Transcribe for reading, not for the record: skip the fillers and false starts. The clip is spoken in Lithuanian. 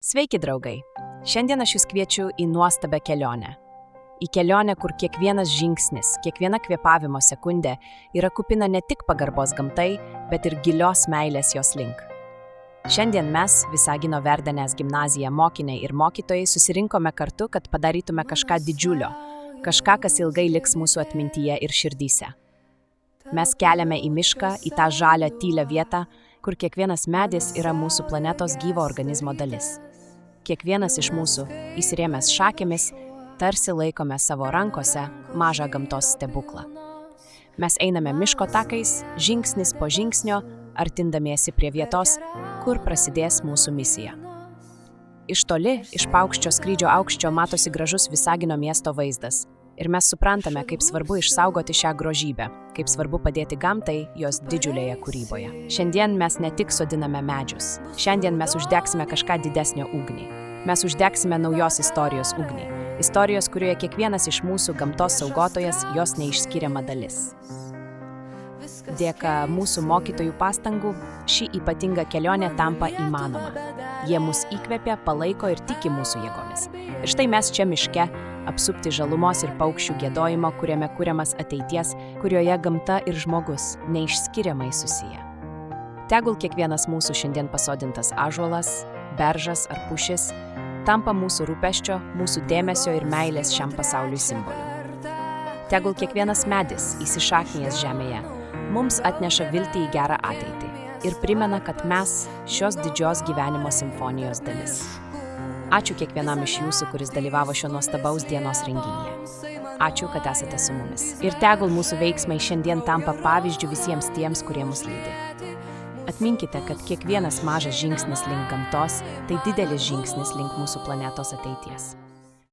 Sveiki, draugai! Šiandien aš jūs kviečiu į nuostabią kelionę. Į kelionę, kur kiekvienas žingsnis, kiekviena kvėpavimo sekundė yra kupina ne tik pagarbos gamtai, bet ir gilios meilės jos link. Šiandien mes, Visagino Verdenės gimnazija mokiniai ir mokytojai, susirinkome kartu, kad padarytume kažką didžiulio, kažką, kas ilgai liks mūsų atmintyje ir širdyse. Mes keliame į mišką, į tą žalią, tylią vietą, kur kiekvienas medis yra mūsų planetos gyvo organizmo dalis. Kiekvienas iš mūsų, įsirėmęs šakėmis, tarsi laikome savo rankose mažą gamtos stebuklą. Mes einame miško takais, žingsnis po žingsnio, artindamiesi prie vietos, kur prasidės mūsų misija. Iš toli, iš paukščio skrydžio aukščio matosi gražus Visagino miesto vaizdas. Ir mes suprantame, kaip svarbu išsaugoti šią grožybę, kaip svarbu padėti gamtai jos didžiulėje kūryboje. Šiandien mes ne tik sodiname medžius. Šiandien mes uždegsime kažką didesnio ugnį. Mes uždegsime naujos istorijos ugnį. Istorijos, kurioje kiekvienas iš mūsų gamtos saugotojas jos neišskiriama dalis. Dėka mūsų mokytojų pastangų, ši ypatinga kelionė tampa įmanoma. Jie mus įkvepia, palaiko ir tiki mūsų jėgomis. Ir štai mes čia miške, apsupti žalumos ir paukščių giedojimo, kuriame kuriamas ateities, kurioje gamta ir žmogus neišskiriamai susiję. Tegul kiekvienas mūsų šiandien pasodintas ąžuolas, beržas ar pušis tampa mūsų rūpesčio, mūsų dėmesio ir meilės šiam pasauliui simboliu. Tegul kiekvienas medis įsišaknijęs žemėje mums atneša viltį į gerą ateitį ir primena, kad mes šios didžios gyvenimo simfonijos dalis. Ačiū kiekvienam iš jūsų, kuris dalyvavo šio nuostabaus dienos renginyje. Ačiū, kad esate su mumis. Ir tegul mūsų veiksmai šiandien tampa pavyzdžiu visiems tiems, kurie mus lydi. Atminkite, kad kiekvienas mažas žingsnis link gamtos, tai didelis žingsnis link mūsų planetos ateities.